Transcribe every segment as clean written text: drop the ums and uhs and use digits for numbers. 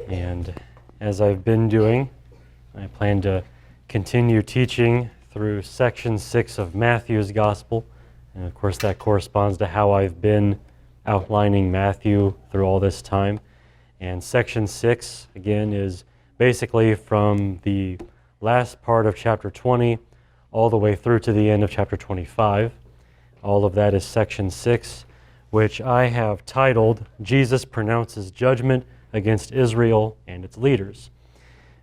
And as I've been doing, I plan to continue teaching through section 6 of Matthew's Gospel. And of course that corresponds to how I've been outlining Matthew through all this time. And section 6, again, is basically from the last part of chapter 20 all the way through to the end of chapter 25. All of that is section 6, which I have titled, Jesus Pronounces Judgment Against Israel and Its Leaders,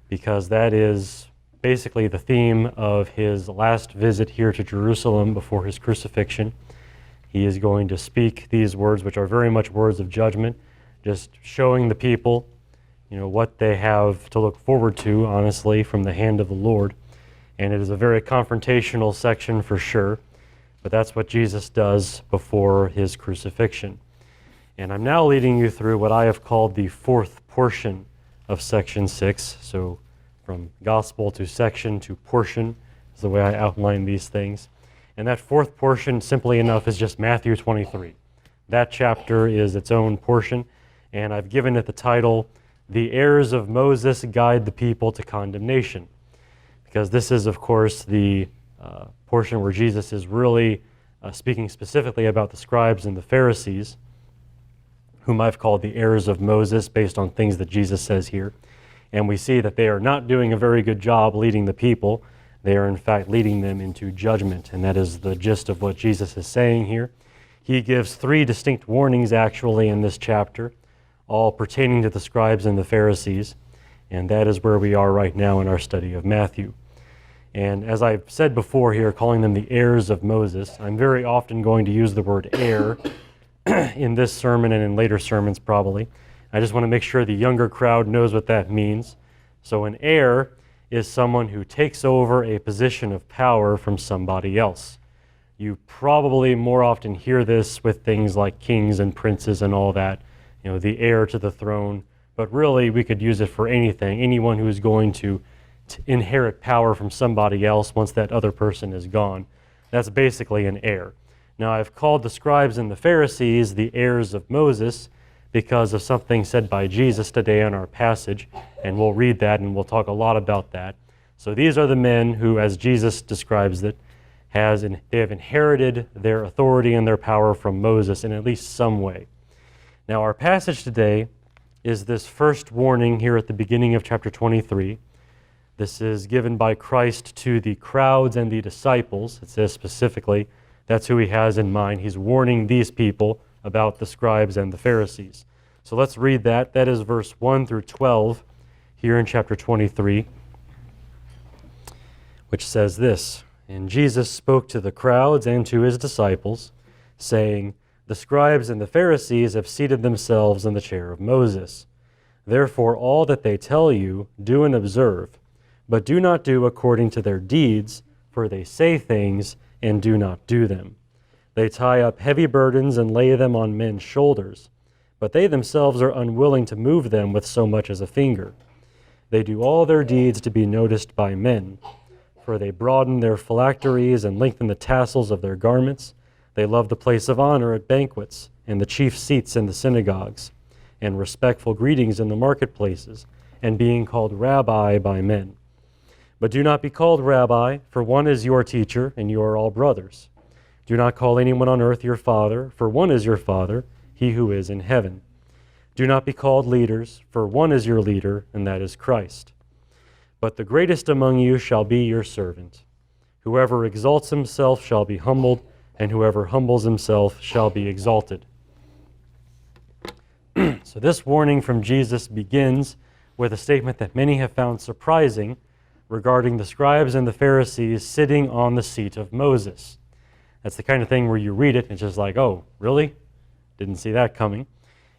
because that is basically the theme of his last visit here to Jerusalem before his crucifixion. He is going to speak these words, which are very much words of judgment, just showing the people, what they have to look forward to, honestly, from the hand of the Lord. And it is a very confrontational section for sure, but that's what Jesus does before his crucifixion. And I'm now leading you through what I have called the fourth portion of section 6. So from gospel to section to portion is the way I outline these things. And that fourth portion, simply enough, is just Matthew 23. That chapter is its own portion, and I've given it the title, The Heirs of Moses Guide the People to Condemnation, because this is, of course, the portion where Jesus is really speaking specifically about the scribes and the Pharisees, whom I've called the heirs of Moses based on things that Jesus says here. And we see that they are not doing a very good job leading the people. They are in fact leading them into judgment, and that is the gist of what Jesus is saying here. He gives 3 distinct warnings actually in this chapter, all pertaining to the scribes and the Pharisees, and that is where we are right now in our study of Matthew. And as I've said before here, calling them the heirs of Moses, I'm very often going to use the word heir in this sermon and in later sermons probably. I just want to make sure the younger crowd knows what that means. So an heir is someone who takes over a position of power from somebody else. You probably more often hear this with things like kings and princes and all that, the heir to the throne. But really, we could use it for anything, anyone who is going to inherit power from somebody else once that other person is gone. That's basically an heir. Now, I've called the scribes and the Pharisees the heirs of Moses because of something said by Jesus today in our passage, and we'll read that and we'll talk a lot about that. So these are the men who, as Jesus describes it, they have inherited their authority and their power from Moses in at least some way. Now, our passage today is this first warning here at the beginning of chapter 23. This is given by Christ to the crowds and the disciples. It says specifically, that's who he has in mind. He's warning these people about the scribes and the Pharisees. So let's read that. That is verse 1 through 12 here in chapter 23, which says this, And Jesus spoke to the crowds and to his disciples, saying, The scribes and the Pharisees have seated themselves in the chair of Moses. Therefore all that they tell you, do and observe, but do not do according to their deeds, for they say things and do not do them. They tie up heavy burdens and lay them on men's shoulders, but they themselves are unwilling to move them with so much as a finger. They do all their deeds to be noticed by men, for they broaden their phylacteries and lengthen the tassels of their garments. They love the place of honor at banquets, and the chief seats in the synagogues, and respectful greetings in the marketplaces, and being called rabbi by men. But do not be called rabbi, for one is your teacher, and you are all brothers. Do not call anyone on earth your father, for one is your Father, he who is in heaven. Do not be called leaders, for one is your leader, and that is Christ. But the greatest among you shall be your servant. Whoever exalts himself shall be humbled, and whoever humbles himself shall be exalted. So this warning from Jesus begins with a statement that many have found surprising regarding the scribes and the Pharisees sitting on the seat of Moses. That's the kind of thing where you read it and it's just like, oh, really? Didn't see that coming.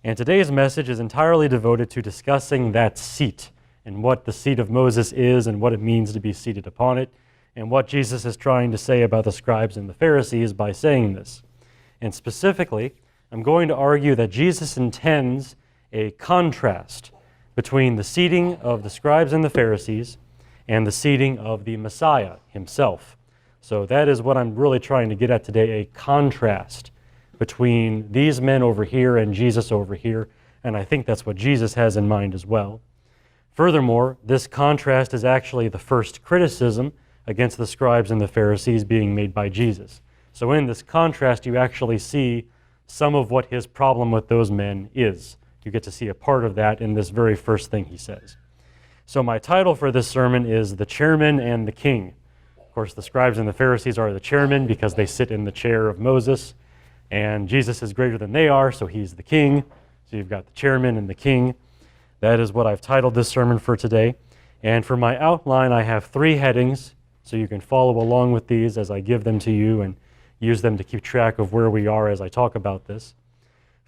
And today's message is entirely devoted to discussing that seat and what the seat of Moses is and what it means to be seated upon it and what Jesus is trying to say about the scribes and the Pharisees by saying this. And specifically, I'm going to argue that Jesus intends a contrast between the seating of the scribes and the Pharisees and the seating of the Messiah himself. So that is what I'm really trying to get at today, a contrast between these men over here and Jesus over here, and I think that's what Jesus has in mind as well. Furthermore, this contrast is actually the first criticism against the scribes and the Pharisees being made by Jesus. So in this contrast, you actually see some of what his problem with those men is. You get to see a part of that in this very first thing he says. So my title for this sermon is The Chairmen and the King. Of course, the scribes and the Pharisees are the chairmen because they sit in the chair of Moses, and Jesus is greater than they are, so he's the king. So you've got the chairman and the king. That is what I've titled this sermon for today. And for my outline, I have 3 headings, so you can follow along with these as I give them to you and use them to keep track of where we are as I talk about this.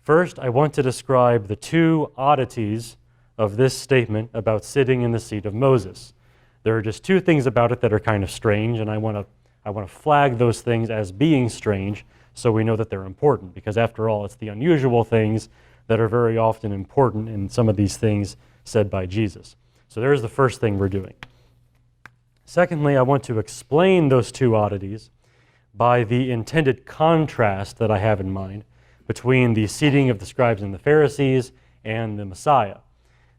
First, I want to describe the 2 oddities of this statement about sitting in the seat of Moses. There are just 2 things about it that are kind of strange, and I want to flag those things as being strange so we know that they're important, because after all, it's the unusual things that are very often important in some of these things said by Jesus. So there's the first thing we're doing. Secondly, I want to explain those 2 oddities by the intended contrast that I have in mind between the seating of the scribes and the Pharisees and the Messiah.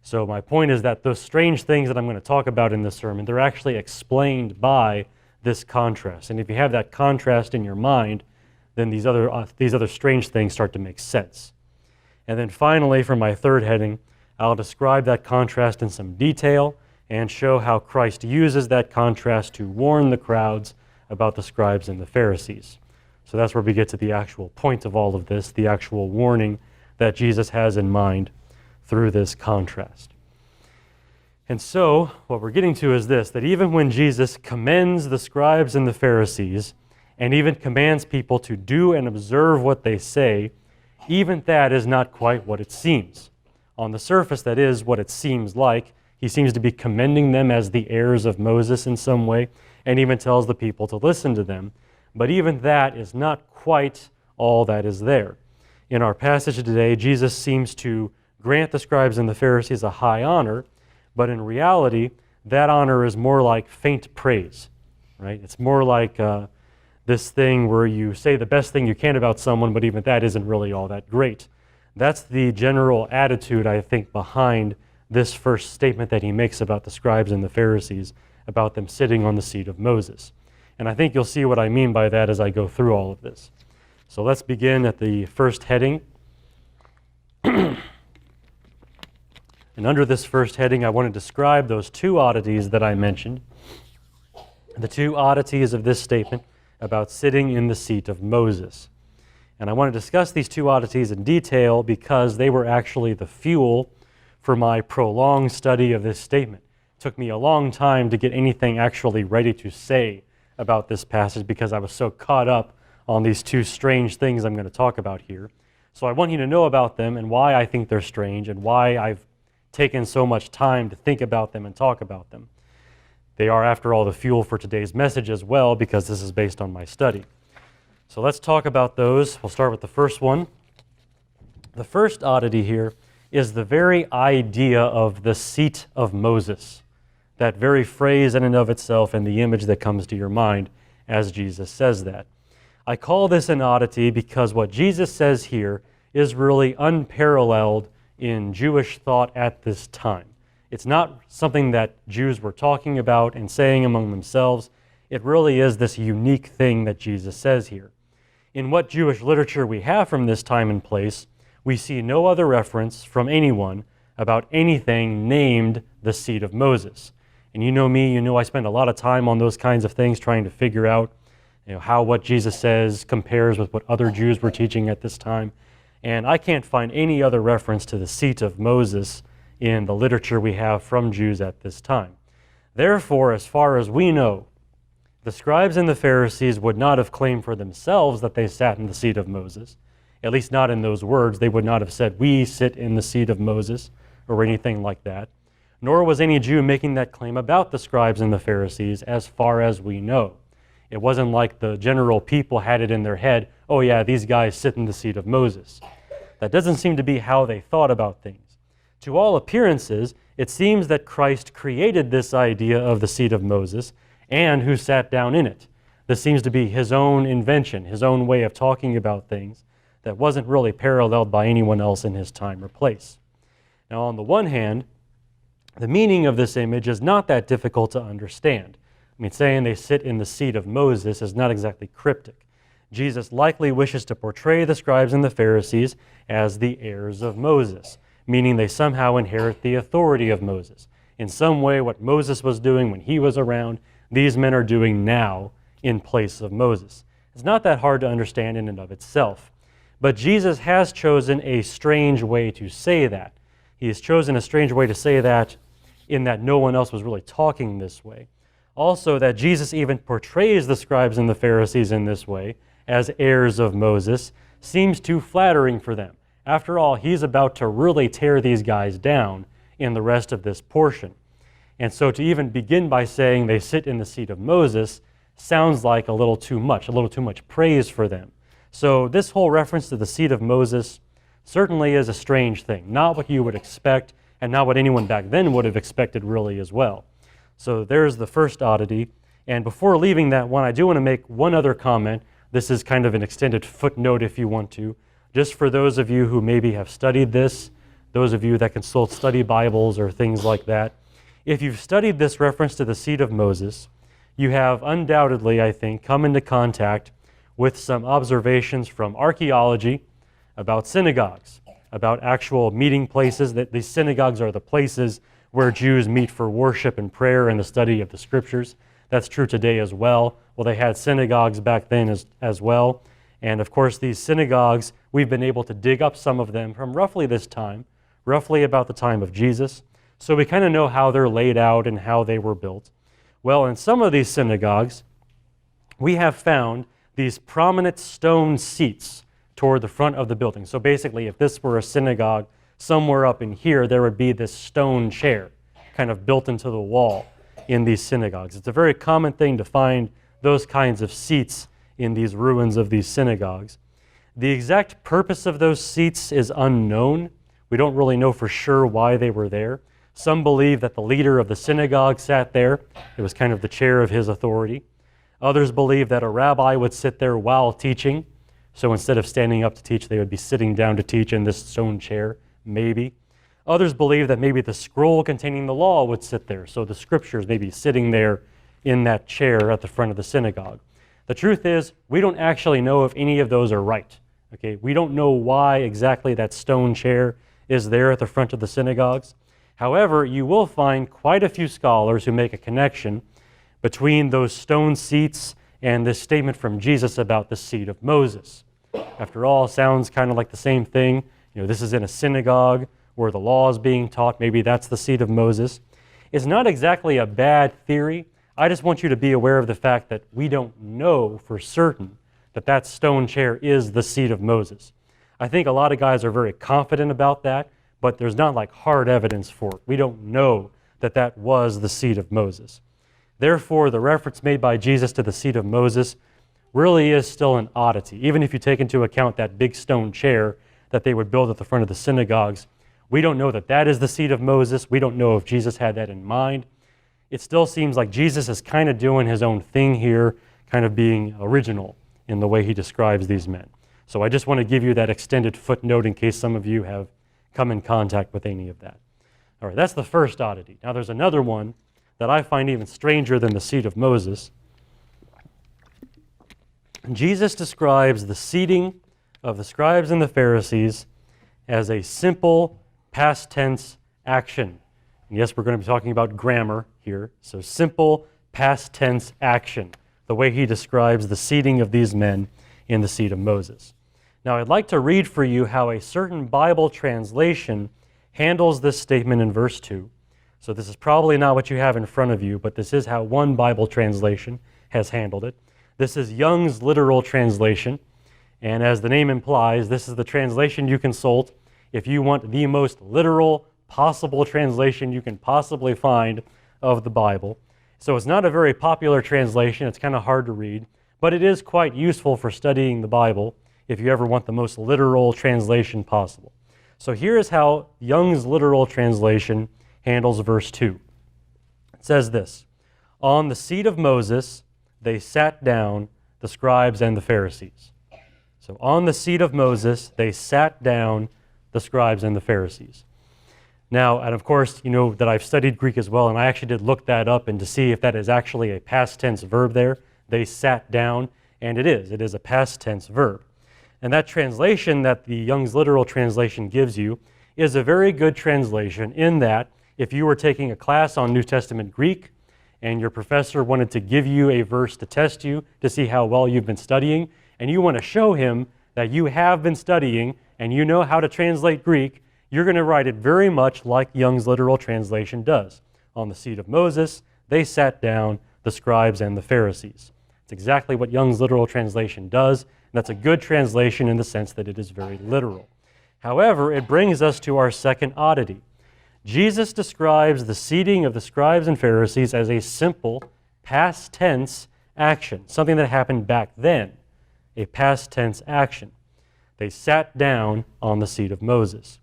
So my point is that those strange things that I'm going to talk about in this sermon, they're actually explained by this contrast. And if you have that contrast in your mind, then these other strange things start to make sense. And then finally, for my third heading, I'll describe that contrast in some detail and show how Christ uses that contrast to warn the crowds about the scribes and the Pharisees. So that's where we get to the actual point of all of this, the actual warning that Jesus has in mind through this contrast. And so what we're getting to is this, that even when Jesus commends the scribes and the Pharisees, and even commands people to do and observe what they say, even that is not quite what it seems. On the surface, that is what it seems like. He seems to be commending them as the heirs of Moses in some way, and even tells the people to listen to them. But even that is not quite all that is there. In our passage today, Jesus seems to grant the scribes and the Pharisees a high honor, but in reality, that honor is more like faint praise, right? It's more like this thing where you say the best thing you can about someone, but even that isn't really all that great. That's the general attitude, I think, behind this first statement that he makes about the scribes and the Pharisees, about them sitting on the seat of Moses. And I think you'll see what I mean by that as I go through all of this. So let's begin at the first heading. And under this first heading, I want to describe those 2 oddities that I mentioned. The 2 oddities of this statement about sitting in the seat of Moses. And I want to discuss these 2 oddities in detail because they were actually the fuel for my prolonged study of this statement. It took me a long time to get anything actually ready to say about this passage because I was so caught up on these 2 strange things I'm going to talk about here. So I want you to know about them and why I think they're strange and why I've taken so much time to think about them and talk about them. They are, after all, the fuel for today's message as well, because this is based on my study. So let's talk about those. We'll start with the first one. The first oddity here is the very idea of the seat of Moses. That very phrase in and of itself and the image that comes to your mind as Jesus says that. I call this an oddity because what Jesus says here is really unparalleled in Jewish thought at this time. It's not something that Jews were talking about and saying among themselves. It really is this unique thing that Jesus says here. In what Jewish literature we have from this time and place, we see no other reference from anyone about anything named the seat of Moses. And you know me, you know I spend a lot of time on those kinds of things trying to figure out how what Jesus says compares with what other Jews were teaching at this time. And I can't find any other reference to the seat of Moses in the literature we have from Jews at this time. Therefore, as far as we know, the scribes and the Pharisees would not have claimed for themselves that they sat in the seat of Moses, at least not in those words. They would not have said, "We sit in the seat of Moses," or anything like that. Nor was any Jew making that claim about the scribes and the Pharisees as far as we know. It wasn't like the general people had it in their head, "Oh yeah, these guys sit in the seat of Moses." That doesn't seem to be how they thought about things. To all appearances, it seems that Christ created this idea of the seat of Moses and who sat down in it. This seems to be his own invention, his own way of talking about things that wasn't really paralleled by anyone else in his time or place. Now, on the one hand, the meaning of this image is not that difficult to understand. I mean, saying they sit in the seat of Moses is not exactly cryptic. Jesus likely wishes to portray the scribes and the Pharisees as the heirs of Moses, meaning they somehow inherit the authority of Moses. In some way, what Moses was doing when he was around, these men are doing now in place of Moses. It's not that hard to understand in and of itself. But Jesus has chosen a strange way to say that. He has chosen a strange way to say that in that no one else was really talking this way. Also, that Jesus even portrays the scribes and the Pharisees in this way, as heirs of Moses, seems too flattering for them. After all, he's about to really tear these guys down in the rest of this portion. And so to even begin by saying they sit in the seat of Moses sounds like a little too much praise for them. So this whole reference to the seat of Moses certainly is a strange thing, not what you would expect, and not what anyone back then would have expected really as well. So there's the first oddity. And before leaving that one, I do want to make one other comment. This is kind of an extended footnote if you want to. Just for those of you who maybe have studied this, those of you that consult study Bibles or things like that, if you've studied this reference to the seat of Moses, you have undoubtedly, I think, come into contact with some observations from archaeology about synagogues, about actual meeting places, that these synagogues are the places where Jews meet for worship and prayer and the study of the scriptures. That's true today as well. Well, they had synagogues back then as well. And of course, these synagogues, we've been able to dig up some of them from roughly this time, roughly about the time of Jesus. So we kind of know how they're laid out and how they were built. Well, in some of these synagogues, we have found these prominent stone seats toward the front of the building. So basically, if this were a synagogue, somewhere up in here, there would be this stone chair kind of built into the wall in these synagogues. It's a very common thing to find those kinds of seats in these ruins of these synagogues. The exact purpose of those seats is unknown. We don't really know for sure why they were there. Some believe that the leader of the synagogue sat there. It was kind of the chair of his authority. Others believe that a rabbi would sit there while teaching. So instead of standing up to teach, they would be sitting down to teach in this stone chair, maybe. Others believe that maybe the scroll containing the law would sit there. So the scriptures may be sitting there in that chair at the front of the synagogue. The truth is, we don't actually know if any of those are right. Okay, we don't know why exactly that stone chair is there at the front of the synagogues. However, you will find quite a few scholars who make a connection between those stone seats and this statement from Jesus about the seat of Moses. After all, it sounds kind of like the same thing. This is in a synagogue where the law is being taught. Maybe that's the seat of Moses. It's not exactly a bad theory. I just want you to be aware of the fact that we don't know for certain that that stone chair is the seat of Moses. I think a lot of guys are very confident about that, but there's not like hard evidence for it. We don't know that that was the seat of Moses. Therefore, the reference made by Jesus to the seat of Moses really is still an oddity. Even if you take into account that big stone chair that they would build at the front of the synagogues, we don't know that that is the seat of Moses. We don't know if Jesus had that in mind. It still seems like Jesus is kind of doing his own thing here, kind of being original in the way he describes these men. So I just want to give you that extended footnote in case some of you have come in contact with any of that. All right, that's the first oddity. Now there's another one that I find even stranger than the seat of Moses. Jesus describes the seating of the scribes and the Pharisees as a simple past tense action. And yes, we're going to be talking about grammar here. So simple past tense action, the way he describes the seating of these men in the seat of Moses. Now, I'd like to read for you how a certain Bible translation handles this statement in verse 2. So this is probably not what you have in front of you, but this is how one Bible translation has handled it. This is Young's literal translation. And as the name implies, this is the translation you consult if you want the most literal possible translation you can possibly find of the Bible. So it's not a very popular translation. It's kind of hard to read, but it is quite useful for studying the Bible if you ever want the most literal translation possible. So here is how Young's literal translation handles verse 2. It says this: "On the seat of Moses they sat down, the scribes and the Pharisees." So on the seat of Moses they sat down, the scribes and the Pharisees. Now, and of course, you know that I've studied Greek as well, and I actually did look that up and to see if that is actually a past tense verb there. They sat down, and it is. It is a past tense verb. And that translation that the Young's Literal Translation gives you is a very good translation in that if you were taking a class on New Testament Greek and your professor wanted to give you a verse to test you to see how well you've been studying, and you want to show him that you have been studying and you know how to translate Greek, you're going to write it very much like Young's Literal Translation does. On the seat of Moses, they sat down, the scribes and the Pharisees. It's exactly what Young's Literal Translation does, and that's a good translation in the sense that it is very literal. However, it brings us to our second oddity. Jesus describes the seating of the scribes and Pharisees as a simple past tense action, something that happened back then, a past tense action. They sat down on the seat of Moses.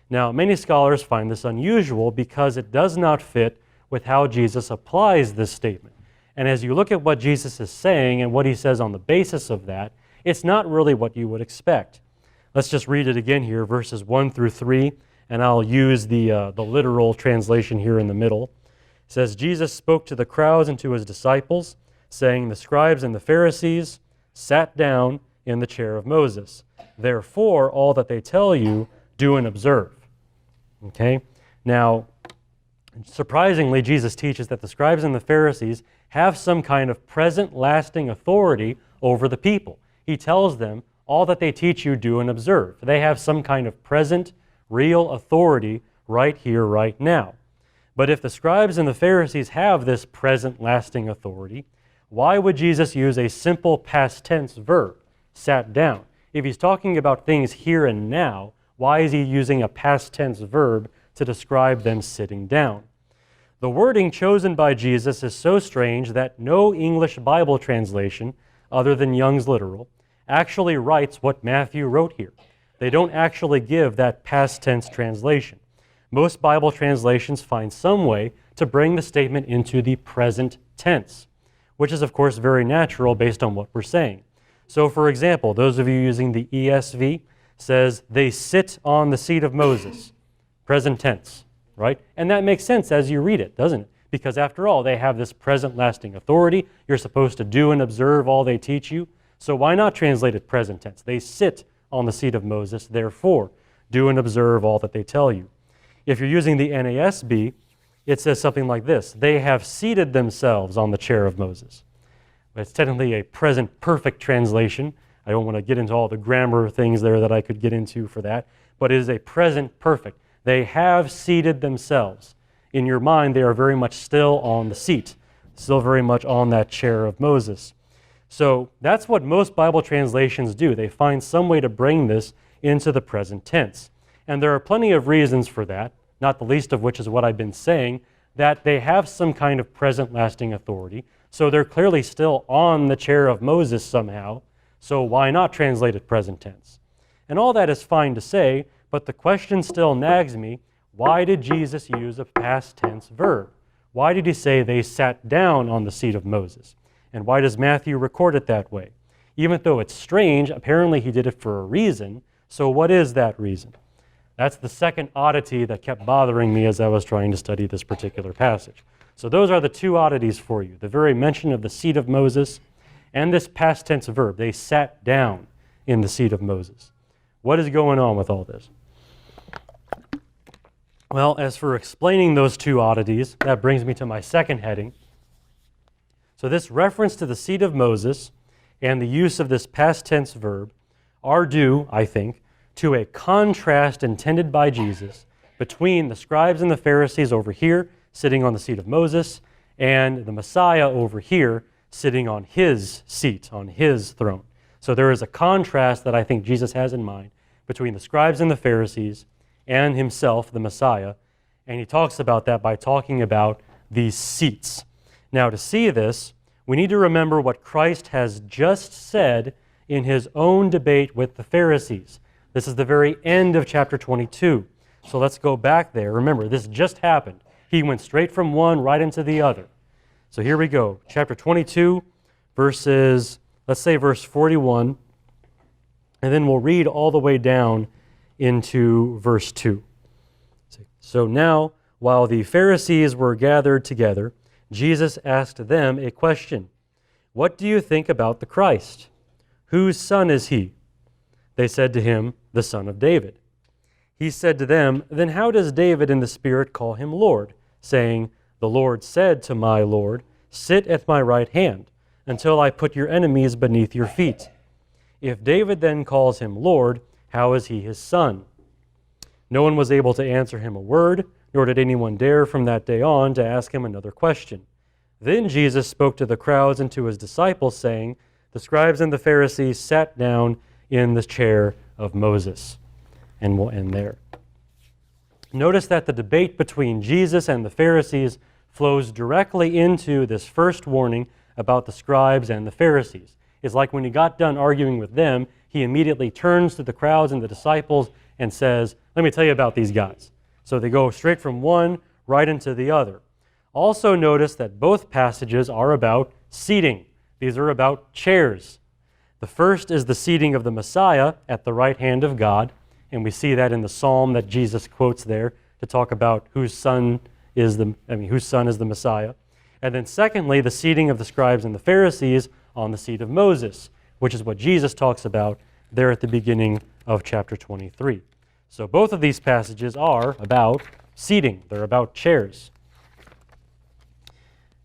Now, many scholars find this unusual because it does not fit with how Jesus applies this statement. And as you look at what Jesus is saying and what he says on the basis of that, it's not really what you would expect. Let's just read it again here, verses 1 through 3, and I'll use the literal translation here in the middle. It says, Jesus spoke to the crowds and to his disciples, saying, the scribes and the Pharisees sat down in the chair of Moses. Therefore, all that they tell you, do and observe. Okay? Now, surprisingly, Jesus teaches that the scribes and the Pharisees have some kind of present, lasting authority over the people. He tells them, all that they teach you, do and observe. They have some kind of present, real authority right here, right now. But if the scribes and the Pharisees have this present, lasting authority, why would Jesus use a simple past tense verb, sat down? If he's talking about things here and now, why is he using a past tense verb to describe them sitting down? The wording chosen by Jesus is so strange that no English Bible translation, other than Young's Literal, actually writes what Matthew wrote here. They don't actually give that past tense translation. Most Bible translations find some way to bring the statement into the present tense, which is of course very natural based on what we're saying. So for example, those of you using the ESV says, they sit on the seat of Moses, present tense, right? And that makes sense as you read it, doesn't it? Because after all, they have this present lasting authority. You're supposed to do and observe all they teach you. So why not translate it present tense? They sit on the seat of Moses, therefore, do and observe all that they tell you. If you're using the NASB, it says something like this, they have seated themselves on the chair of Moses. It's technically a present perfect translation. I don't want to get into all the grammar things there that I could get into for that, but it is a present perfect. They have seated themselves. In your mind, they are very much still on the seat, still very much on that chair of Moses. So that's what most Bible translations do. They find some way to bring this into the present tense. And there are plenty of reasons for that, not the least of which is what I've been saying, that they have some kind of present lasting authority. So they're clearly still on the chair of Moses somehow. So why not translate it present tense? And all that is fine to say, but the question still nags me, why did Jesus use a past tense verb? Why did he say they sat down on the seat of Moses? And why does Matthew record it that way? Even though it's strange, apparently he did it for a reason. So what is that reason? That's the second oddity that kept bothering me as I was trying to study this particular passage. So those are the two oddities for you, the very mention of the seat of Moses and this past tense verb. They sat down in the seat of Moses. What is going on with all this? Well, as for explaining those two oddities, that brings me to my second heading. So this reference to the seat of Moses and the use of this past tense verb are due, I think, to a contrast intended by Jesus between the scribes and the Pharisees over here, sitting on the seat of Moses, and the Messiah over here, sitting on his seat, on his throne. So there is a contrast that I think Jesus has in mind between the scribes and the Pharisees and himself, the Messiah, and he talks about that by talking about these seats. Now, to see this, we need to remember what Christ has just said in his own debate with the Pharisees. This is the very end of chapter 22. So let's go back there. Remember, this just happened. He went straight from one right into the other. So here we go. Chapter 22, verses, let's say verse 41, and then we'll read all the way down into verse 2. So So now, while the Pharisees were gathered together, Jesus asked them a question. What do you think about the Christ? Whose son is he? They said to him, the son of David. He said to them, then how does David in the Spirit call him Lord, saying, the Lord said to my Lord, sit at my right hand, until I put your enemies beneath your feet. If David then calls him Lord, how is he his son? No one was able to answer him a word, nor did anyone dare from that day on to ask him another question. Then Jesus spoke to the crowds and to his disciples, saying, the scribes and the Pharisees sat down in the chair of Moses. And we'll end there. Notice that the debate between Jesus and the Pharisees flows directly into this first warning about the scribes and the Pharisees. It's like when he got done arguing with them, he immediately turns to the crowds and the disciples and says, let me tell you about these guys. So they go straight from one right into the other. Also notice that both passages are about seating. These are about chairs. The first is the seating of the Messiah at the right hand of God, and we see that in the psalm that Jesus quotes there to talk about whose son is the Messiah. And then secondly, the seating of the scribes and the Pharisees on the seat of Moses, which is what Jesus talks about there at the beginning of chapter 23. So both of these passages are about seating. They're about chairs.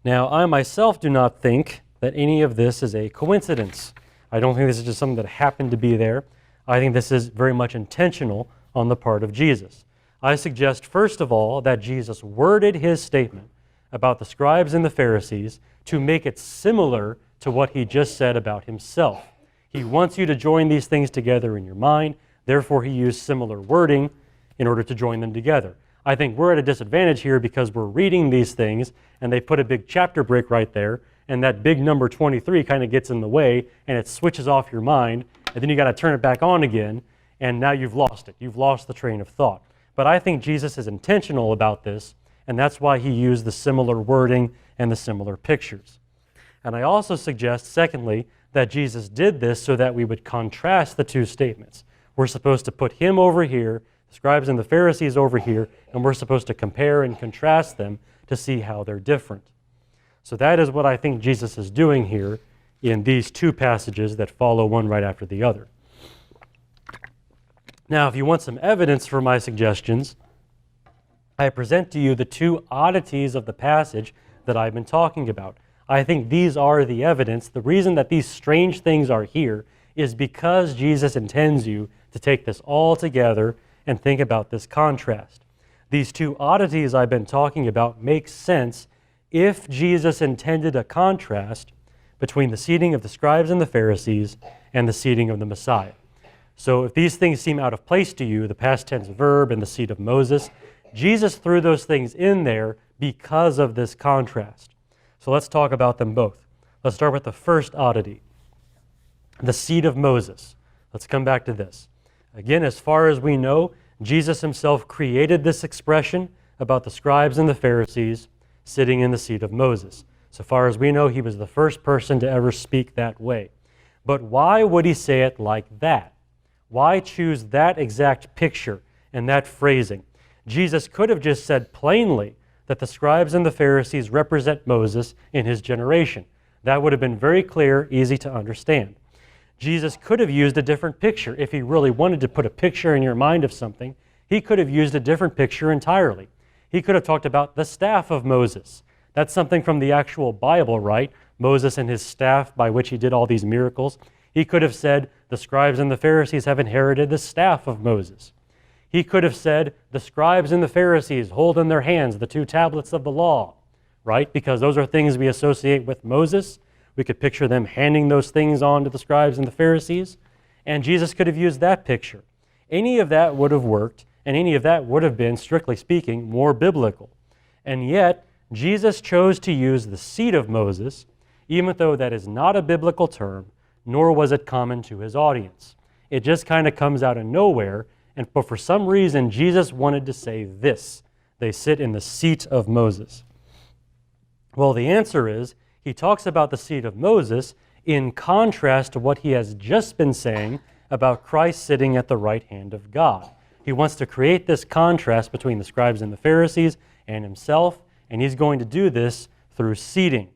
Now, I myself do not think that any of this is a coincidence. I don't think this is just something that happened to be there. I think this is very much intentional on the part of Jesus. I suggest, first of all, that Jesus worded his statement about the scribes and the Pharisees to make it similar to what he just said about himself. He wants you to join these things together in your mind. Therefore, he used similar wording in order to join them together. I think we're at a disadvantage here because we're reading these things and they put a big chapter break right there, and that big number 23 kind of gets in the way and it switches off your mind, and then you got to turn it back on again, and now you've lost it. You've lost the train of thought. But I think Jesus is intentional about this, and that's why he used the similar wording and the similar pictures. And I also suggest, secondly, that Jesus did this so that we would contrast the two statements. We're supposed to put him over here, the scribes and the Pharisees over here, and we're supposed to compare and contrast them to see how they're different. So that is what I think Jesus is doing here in these two passages that follow one right after the other. Now, if you want some evidence for my suggestions, I present to you the two oddities of the passage that I've been talking about. I think these are the evidence. The reason that these strange things are here is because Jesus intends you to take this all together and think about this contrast. These two oddities I've been talking about make sense if Jesus intended a contrast between the seating of the scribes and the Pharisees and the seating of the Messiah. So if these things seem out of place to you, the past tense verb and the seat of Moses, Jesus threw those things in there because of this contrast. So let's talk about them both. Let's start with the first oddity, the seat of Moses. Let's come back to this. Again, as far as we know, Jesus himself created this expression about the scribes and the Pharisees sitting in the seat of Moses. So far as we know, he was the first person to ever speak that way. But why would he say it like that? Why choose that exact picture and that phrasing? Jesus could have just said plainly that the scribes and the Pharisees represent Moses in his generation. That would have been very clear, easy to understand. Jesus could have used a different picture. If he really wanted to put a picture in your mind of something, he could have used a different picture entirely. He could have talked about the staff of Moses. That's something from the actual Bible, right? Moses and his staff by which he did all these miracles. He could have said, the scribes and the Pharisees have inherited the staff of Moses. He could have said, the scribes and the Pharisees hold in their hands the two tablets of the law, right? Because those are things we associate with Moses. We could picture them handing those things on to the scribes and the Pharisees, and Jesus could have used that picture. Any of that would have worked, and any of that would have been, strictly speaking, more biblical. And yet, Jesus chose to use the seat of Moses, even though that is not a biblical term, nor was it common to his audience. It just kind of comes out of nowhere, but for some reason, Jesus wanted to say this: they sit in the seat of Moses. Well, the answer is, he talks about the seat of Moses in contrast to what he has just been saying about Christ sitting at the right hand of God. He wants to create this contrast between the scribes and the Pharisees and himself, and he's going to do this through seating.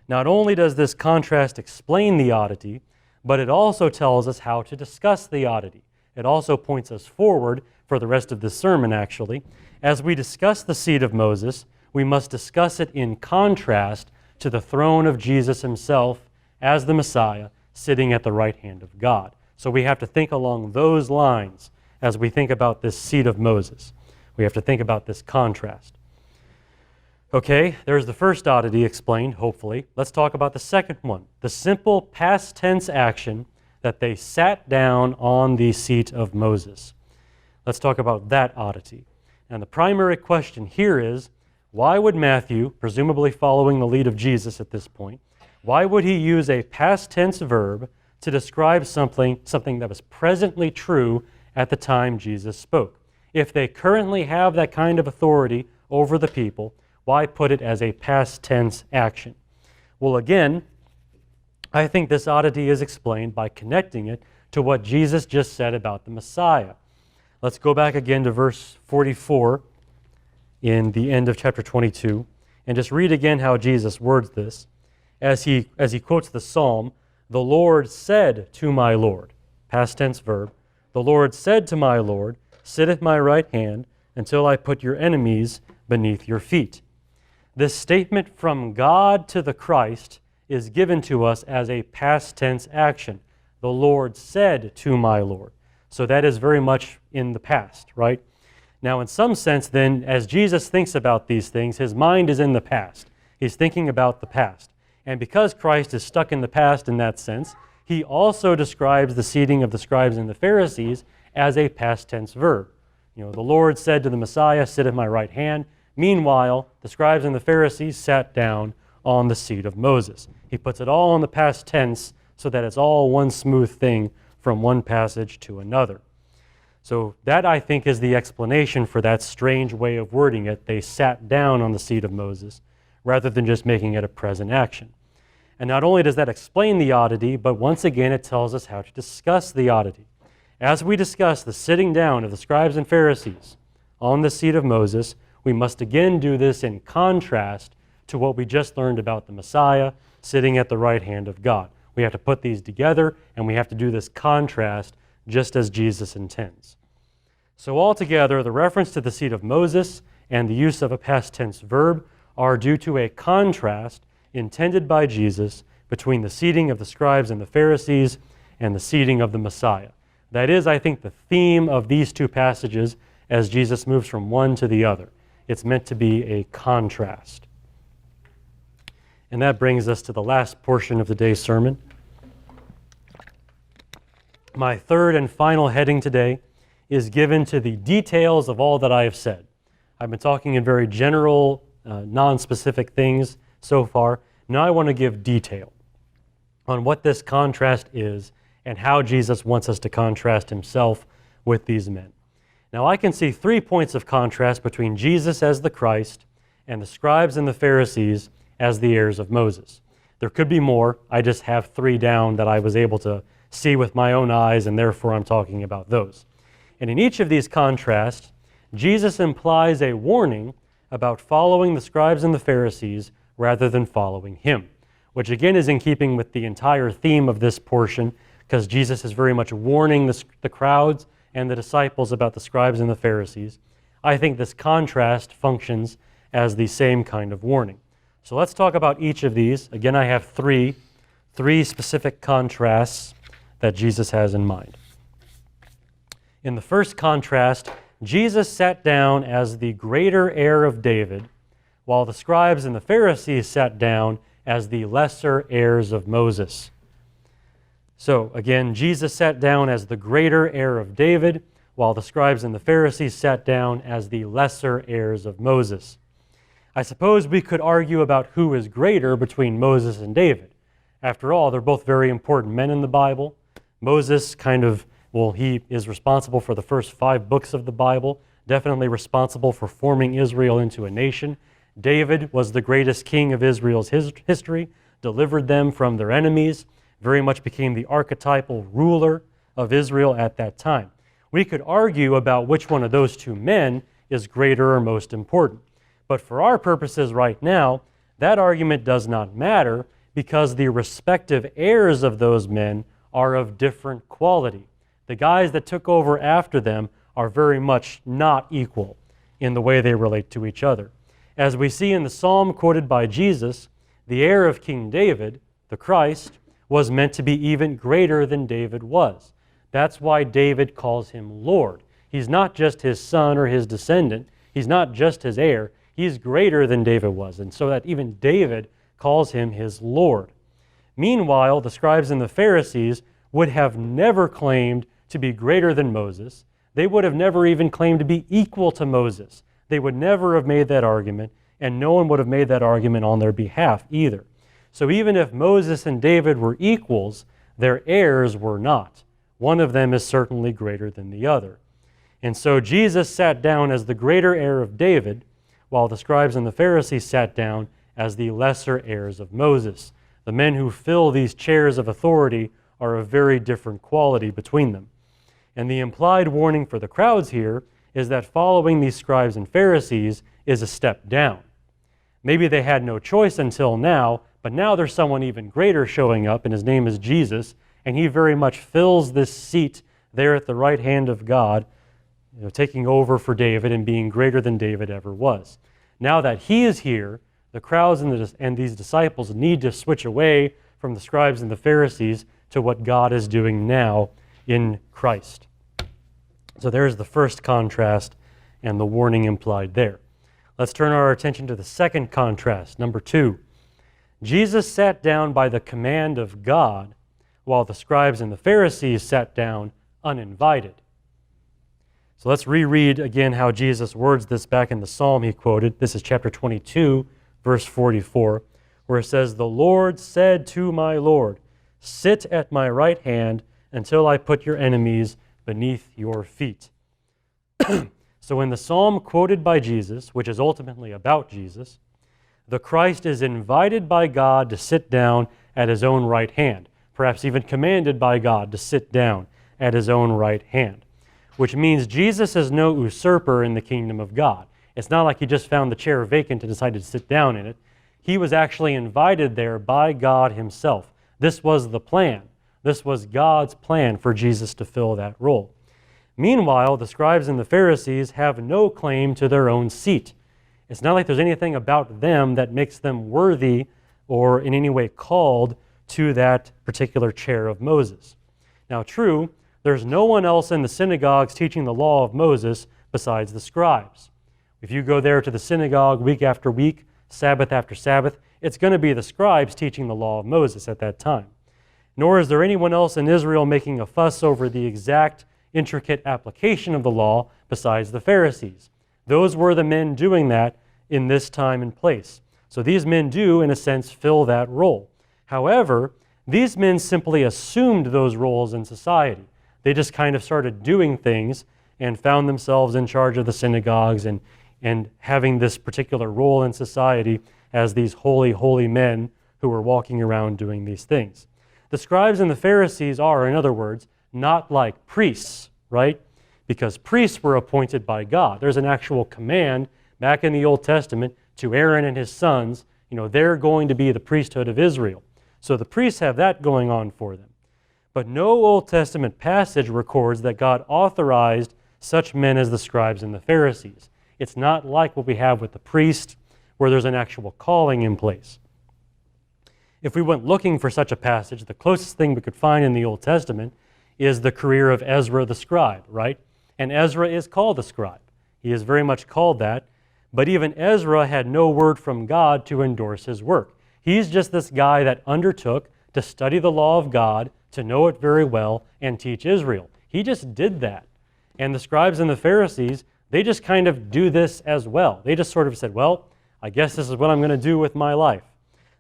Not only does this contrast explain the oddity, but it also tells us how to discuss the oddity. It also points us forward for the rest of this sermon, actually. As we discuss the seat of Moses, we must discuss it in contrast to the throne of Jesus himself as the Messiah sitting at the right hand of God. So we have to think along those lines as we think about this seat of Moses. We have to think about this contrast. Okay, there's the first oddity explained, hopefully. Let's talk about the second one, the simple past tense action that they sat down on the seat of Moses. Let's talk about that oddity. And the primary question here is, why would Matthew, presumably following the lead of Jesus at this point, why would he use a past tense verb to describe something that was presently true at the time Jesus spoke? If they currently have that kind of authority over the people, why put it as a past tense action? Well, again, I think this oddity is explained by connecting it to what Jesus just said about the Messiah. Let's go back again to verse 44 in the end of chapter 22 and just read again how Jesus words this. As he quotes the psalm, "The Lord said to my Lord," past tense verb, "The Lord said to my Lord, sit at my right hand until I put your enemies beneath your feet." This statement from God to the Christ is given to us as a past tense action. The Lord said to my Lord. So that is very much in the past, right? Now, in some sense, then, as Jesus thinks about these things, his mind is in the past. He's thinking about the past. And because Christ is stuck in the past in that sense, he also describes the seating of the scribes and the Pharisees as a past tense verb. The Lord said to the Messiah, sit at my right hand. Meanwhile, the scribes and the Pharisees sat down on the seat of Moses. He puts it all in the past tense so that it's all one smooth thing from one passage to another. So that, I think, is the explanation for that strange way of wording it. They sat down on the seat of Moses rather than just making it a present action. And not only does that explain the oddity, but once again it tells us how to discuss the oddity. As we discuss the sitting down of the scribes and Pharisees on the seat of Moses, we must again do this in contrast to what we just learned about the Messiah sitting at the right hand of God. We have to put these together, and we have to do this contrast just as Jesus intends. So altogether, the reference to the seat of Moses and the use of a past tense verb are due to a contrast intended by Jesus between the seating of the scribes and the Pharisees and the seating of the Messiah. That is, I think, the theme of these two passages as Jesus moves from one to the other. It's meant to be a contrast. And that brings us to the last portion of today's sermon. My third and final heading today is given to the details of all that I have said. I've been talking in very general, non-specific things so far. Now I want to give detail on what this contrast is and how Jesus wants us to contrast himself with these men. Now I can see 3 points of contrast between Jesus as the Christ and the scribes and the Pharisees as the heirs of Moses. There could be more. I just have 3 down that I was able to see with my own eyes, and therefore I'm talking about those. And in each of these contrasts, Jesus implies a warning about following the scribes and the Pharisees rather than following him, which again is in keeping with the entire theme of this portion, because Jesus is very much warning the crowds and the disciples about the scribes and the Pharisees. I think this contrast functions as the same kind of warning. So let's talk about each of these. Again, I have three specific contrasts that Jesus has in mind. In the first contrast, Jesus sat down as the greater heir of David, while the scribes and the Pharisees sat down as the lesser heirs of Moses. So again, Jesus sat down as the greater heir of David, while the scribes and the Pharisees sat down as the lesser heirs of Moses. I suppose we could argue about who is greater between Moses and David. After all, they're both very important men in the Bible. Moses he is responsible for the first 5 books of the Bible, definitely responsible for forming Israel into a nation. David was the greatest king of Israel's history, delivered them from their enemies, very much became the archetypal ruler of Israel at that time. We could argue about which one of those two men is greater or most important. But for our purposes right now, that argument does not matter because the respective heirs of those men are of different quality. The guys that took over after them are very much not equal in the way they relate to each other. As we see in the psalm quoted by Jesus, the heir of King David, the Christ, was meant to be even greater than David was. That's why David calls him Lord. He's not just his son or his descendant. He's not just his heir. He's greater than David was, and so that even David calls him his Lord. Meanwhile, the scribes and the Pharisees would have never claimed to be greater than Moses. They would have never even claimed to be equal to Moses. They would never have made that argument, and no one would have made that argument on their behalf either. So even if Moses and David were equals, their heirs were not. One of them is certainly greater than the other. And so Jesus sat down as the greater heir of David, while the scribes and the Pharisees sat down as the lesser heirs of Moses. The men who fill these chairs of authority are of very different quality between them. And the implied warning for the crowds here is that following these scribes and Pharisees is a step down. Maybe they had no choice until now, but now there's someone even greater showing up, and his name is Jesus, and he very much fills this seat there at the right hand of God, taking over for David and being greater than David ever was. Now that he is here, the crowds and these disciples need to switch away from the scribes and the Pharisees to what God is doing now in Christ. So there's the first contrast and the warning implied there. Let's turn our attention to the second contrast, number 2. Jesus sat down by the command of God, while the scribes and the Pharisees sat down uninvited. So let's reread again how Jesus words this back in the psalm he quoted. This is chapter 22, verse 44, where it says, "The Lord said to my Lord, sit at my right hand until I put your enemies beneath your feet." So in the psalm quoted by Jesus, which is ultimately about Jesus, the Christ is invited by God to sit down at his own right hand, perhaps even commanded by God to sit down at his own right hand, which means Jesus is no usurper in the kingdom of God. It's not like he just found the chair vacant and decided to sit down in it. He was actually invited there by God himself. This was the plan. This was God's plan for Jesus to fill that role. Meanwhile, the scribes and the Pharisees have no claim to their own seat. It's not like there's anything about them that makes them worthy or in any way called to that particular chair of Moses. Now, true, there's no one else in the synagogues teaching the law of Moses besides the scribes. If you go there to the synagogue week after week, Sabbath after Sabbath, it's going to be the scribes teaching the law of Moses at that time. Nor is there anyone else in Israel making a fuss over the exact intricate application of the law besides the Pharisees. Those were the men doing that in this time and place. So these men do, in a sense, fill that role. However, these men simply assumed those roles in society. They just kind of started doing things and found themselves in charge of the synagogues and having this particular role in society as these holy, holy men who were walking around doing these things. The scribes and the Pharisees are, in other words, not like priests, right? Because priests were appointed by God. There's an actual command back in the Old Testament to Aaron and his sons. They're going to be the priesthood of Israel. So the priests have that going on for them. But no Old Testament passage records that God authorized such men as the scribes and the Pharisees. It's not like what we have with the priest, where there's an actual calling in place. If we went looking for such a passage, the closest thing we could find in the Old Testament is the career of Ezra the scribe, right? And Ezra is called a scribe. He is very much called that. But even Ezra had no word from God to endorse his work. He's just this guy that undertook to study the law of God, to know it very well, and teach Israel. He just did that. And the scribes and the Pharisees, they just kind of do this as well. They just sort of said, well, I guess this is what I'm going to do with my life.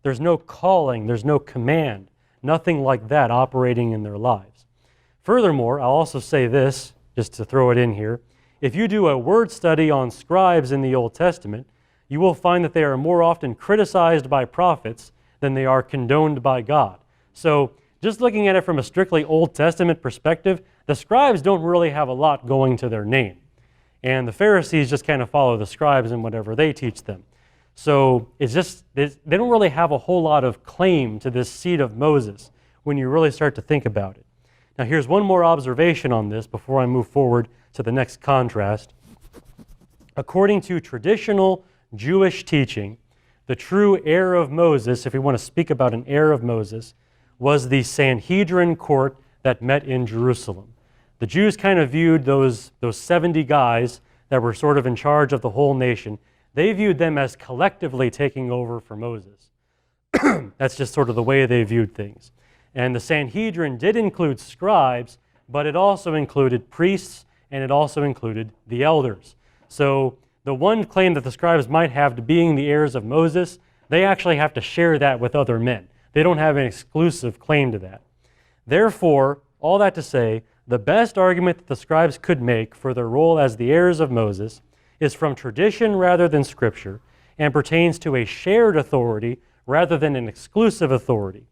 There's no calling, there's no command, nothing like that operating in their lives. Furthermore, I'll also say this, just to throw it in here. If you do a word study on scribes in the Old Testament, you will find that they are more often criticized by prophets than they are condoned by God. So just looking at it from a strictly Old Testament perspective, The scribes don't really have a lot going to their name. And the Pharisees just kind of follow the scribes and whatever they teach them. So it's just, they don't really have a whole lot of claim to this seat of Moses when you really start to think about it. Now here's one more observation on this before I move forward to the next contrast. According to traditional Jewish teaching, the true heir of Moses, if we want to speak about an heir of Moses, was the Sanhedrin court that met in Jerusalem. The Jews kind of viewed those 70 guys that were sort of in charge of the whole nation, they viewed them as collectively taking over for Moses. That's just sort of the way they viewed things. And the Sanhedrin did include scribes, but it also included priests, and it also included the elders. So the one claim that the scribes might have to being the heirs of Moses, they actually have to share that with other men. They don't have an exclusive claim to that. Therefore, all that to say, the best argument that the scribes could make for their role as the heirs of Moses is from tradition rather than Scripture, and pertains to a shared authority rather than an exclusive authority.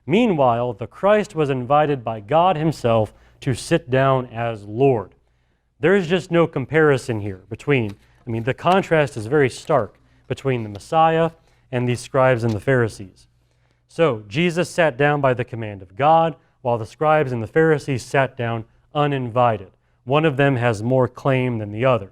Meanwhile, the Christ was invited by God himself to sit down as Lord. There's just no comparison here between, the contrast is very stark between the Messiah and these scribes and the Pharisees. So, Jesus sat down by the command of God, while the scribes and the Pharisees sat down uninvited. One of them has more claim than the other.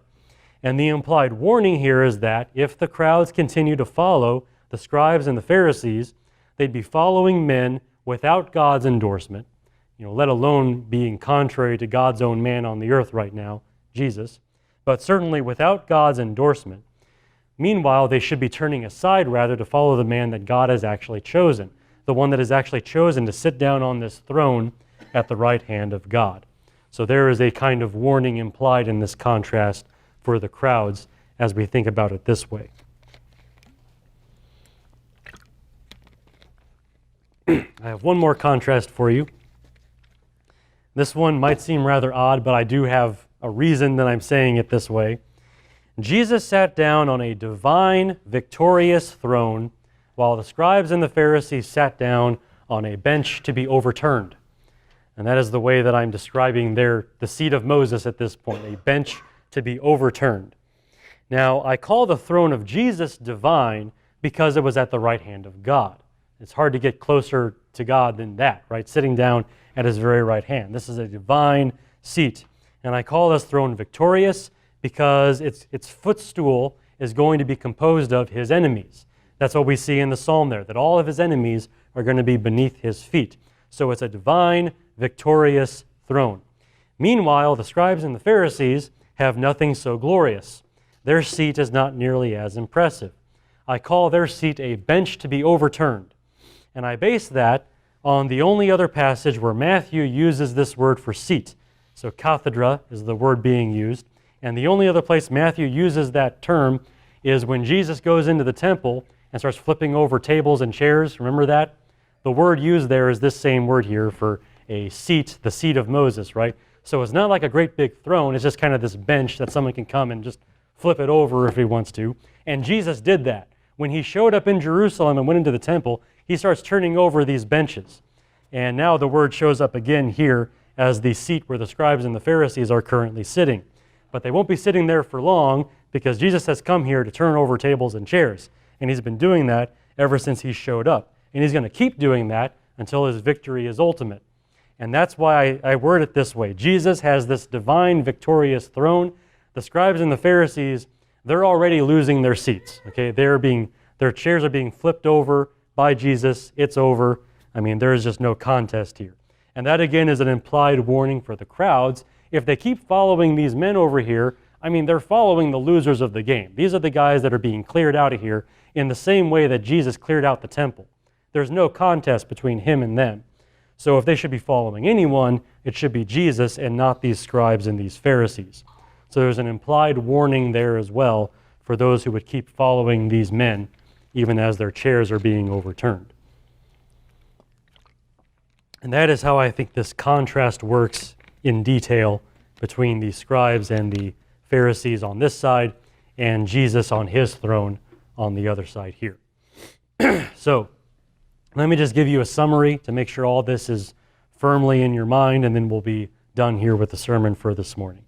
And the implied warning here is that if the crowds continue to follow the scribes and the Pharisees, they'd be following men without God's endorsement, let alone being contrary to God's own man on the earth right now, Jesus, but certainly without God's endorsement. Meanwhile, they should be turning aside rather to follow the man that God has actually chosen, the one that is actually chosen to sit down on this throne at the right hand of God. So there is a kind of warning implied in this contrast for the crowds as we think about it this way. I have one more contrast for you. This one might seem rather odd, but I do have a reason that I'm saying it this way. Jesus sat down on a divine, victorious throne, while the scribes and the Pharisees sat down on a bench to be overturned. And that is the way that I'm describing the seat of Moses at this point, a bench to be overturned. Now, I call the throne of Jesus divine because it was at the right hand of God. It's hard to get closer to God than that, right? Sitting down at his very right hand. This is a divine seat. And I call this throne victorious because its footstool is going to be composed of his enemies. That's what we see in the psalm there, that all of his enemies are going to be beneath his feet. So it's a divine, victorious throne. Meanwhile, the scribes and the Pharisees have nothing so glorious. Their seat is not nearly as impressive. I call their seat a bench to be overturned. And I base that on the only other passage where Matthew uses this word for seat. So cathedra is the word being used. And the only other place Matthew uses that term is when Jesus goes into the temple and starts flipping over tables and chairs. Remember that? The word used there is this same word here for a seat, the seat of Moses, right? So it's not like a great big throne. It's just kind of this bench that someone can come and just flip it over if he wants to. And Jesus did that. When he showed up in Jerusalem and went into the temple, he starts turning over these benches. And now the word shows up again here as the seat where the scribes and the Pharisees are currently sitting. But they won't be sitting there for long because Jesus has come here to turn over tables and chairs. And he's been doing that ever since he showed up. And he's going to keep doing that until his victory is ultimate. And that's why I word it this way. Jesus has this divine victorious throne. The scribes and the Pharisees, they're already losing their seats. Okay, their chairs are being flipped over by Jesus. It's over. There is just no contest here. And that again is an implied warning for the crowds. If they keep following these men over here, they're following the losers of the game. These are the guys that are being cleared out of here in the same way that Jesus cleared out the temple. There's no contest between him and them. So if they should be following anyone, it should be Jesus and not these scribes and these Pharisees. So there's an implied warning there as well for those who would keep following these men even as their chairs are being overturned. And that is how I think this contrast works in detail between the scribes and the Pharisees on this side and Jesus on his throne on the other side here. So let me just give you a summary to make sure all this is firmly in your mind, and then we'll be done here with the sermon for this morning.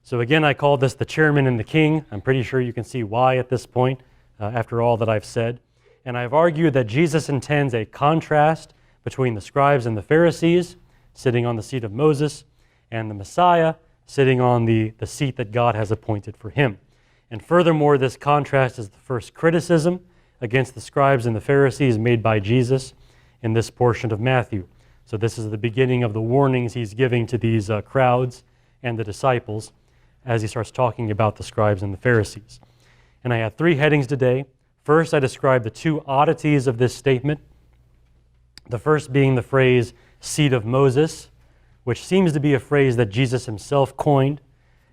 So again, I called this the Chairman and the King. I'm pretty sure you can see why at this point, after all that I've said. And I've argued that Jesus intends a contrast between the scribes and the Pharisees, sitting on the seat of Moses, and the Messiah, sitting on the seat that God has appointed for him. And furthermore, this contrast is the first criticism against the scribes and the Pharisees made by Jesus in this portion of Matthew. So this is the beginning of the warnings he's giving to these crowds and the disciples as he starts talking about the scribes and the Pharisees. And I have three headings today. First, I describe the two oddities of this statement. The first being the phrase, seat of Moses, which seems to be a phrase that Jesus himself coined.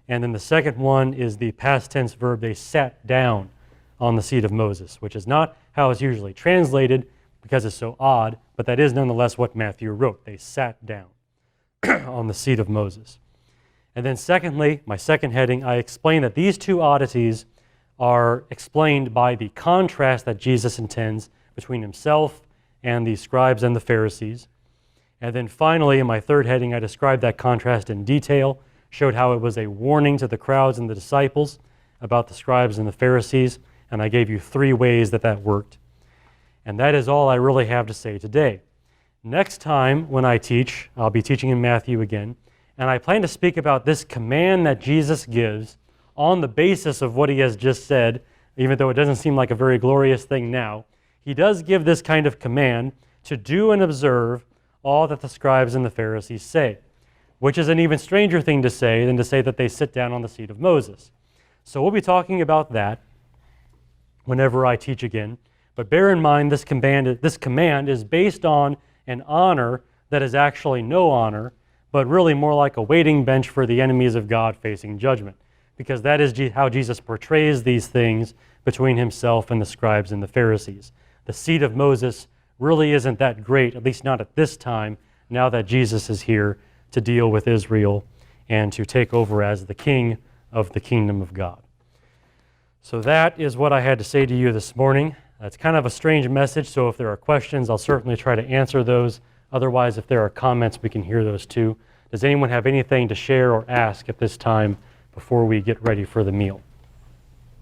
And then the second one is the past tense verb, they sat down on the seat of Moses, which is not how it's usually translated because it's so odd, but that is nonetheless what Matthew wrote. They sat down on the seat of Moses. And then secondly, my second heading, I explain that these two oddities are explained by the contrast that Jesus intends between himself and the scribes and the Pharisees. And then finally, in my third heading, I described that contrast in detail, showed how it was a warning to the crowds and the disciples about the scribes and the Pharisees, and I gave you three ways that that worked. And that is all I really have to say today. Next time when I teach, I'll be teaching in Matthew again, and I plan to speak about this command that Jesus gives on the basis of what he has just said, even though it doesn't seem like a very glorious thing now. He does give this kind of command to do and observe all that the scribes and the Pharisees say, which is an even stranger thing to say than to say that they sit down on the seat of Moses. So we'll be talking about that whenever I teach again. But bear in mind, this command is based on an honor that is actually no honor, but really more like a waiting bench for the enemies of God facing judgment, because that is how Jesus portrays these things between himself and the scribes and the Pharisees. The seat of Moses really isn't that great, at least not at this time, now that Jesus is here to deal with Israel and to take over as the king of the kingdom of God. So that is what I had to say to you this morning. It's kind of a strange message, so if there are questions, I'll certainly try to answer those. Otherwise, if there are comments, we can hear those too. Does anyone have anything to share or ask at this time before we get ready for the meal?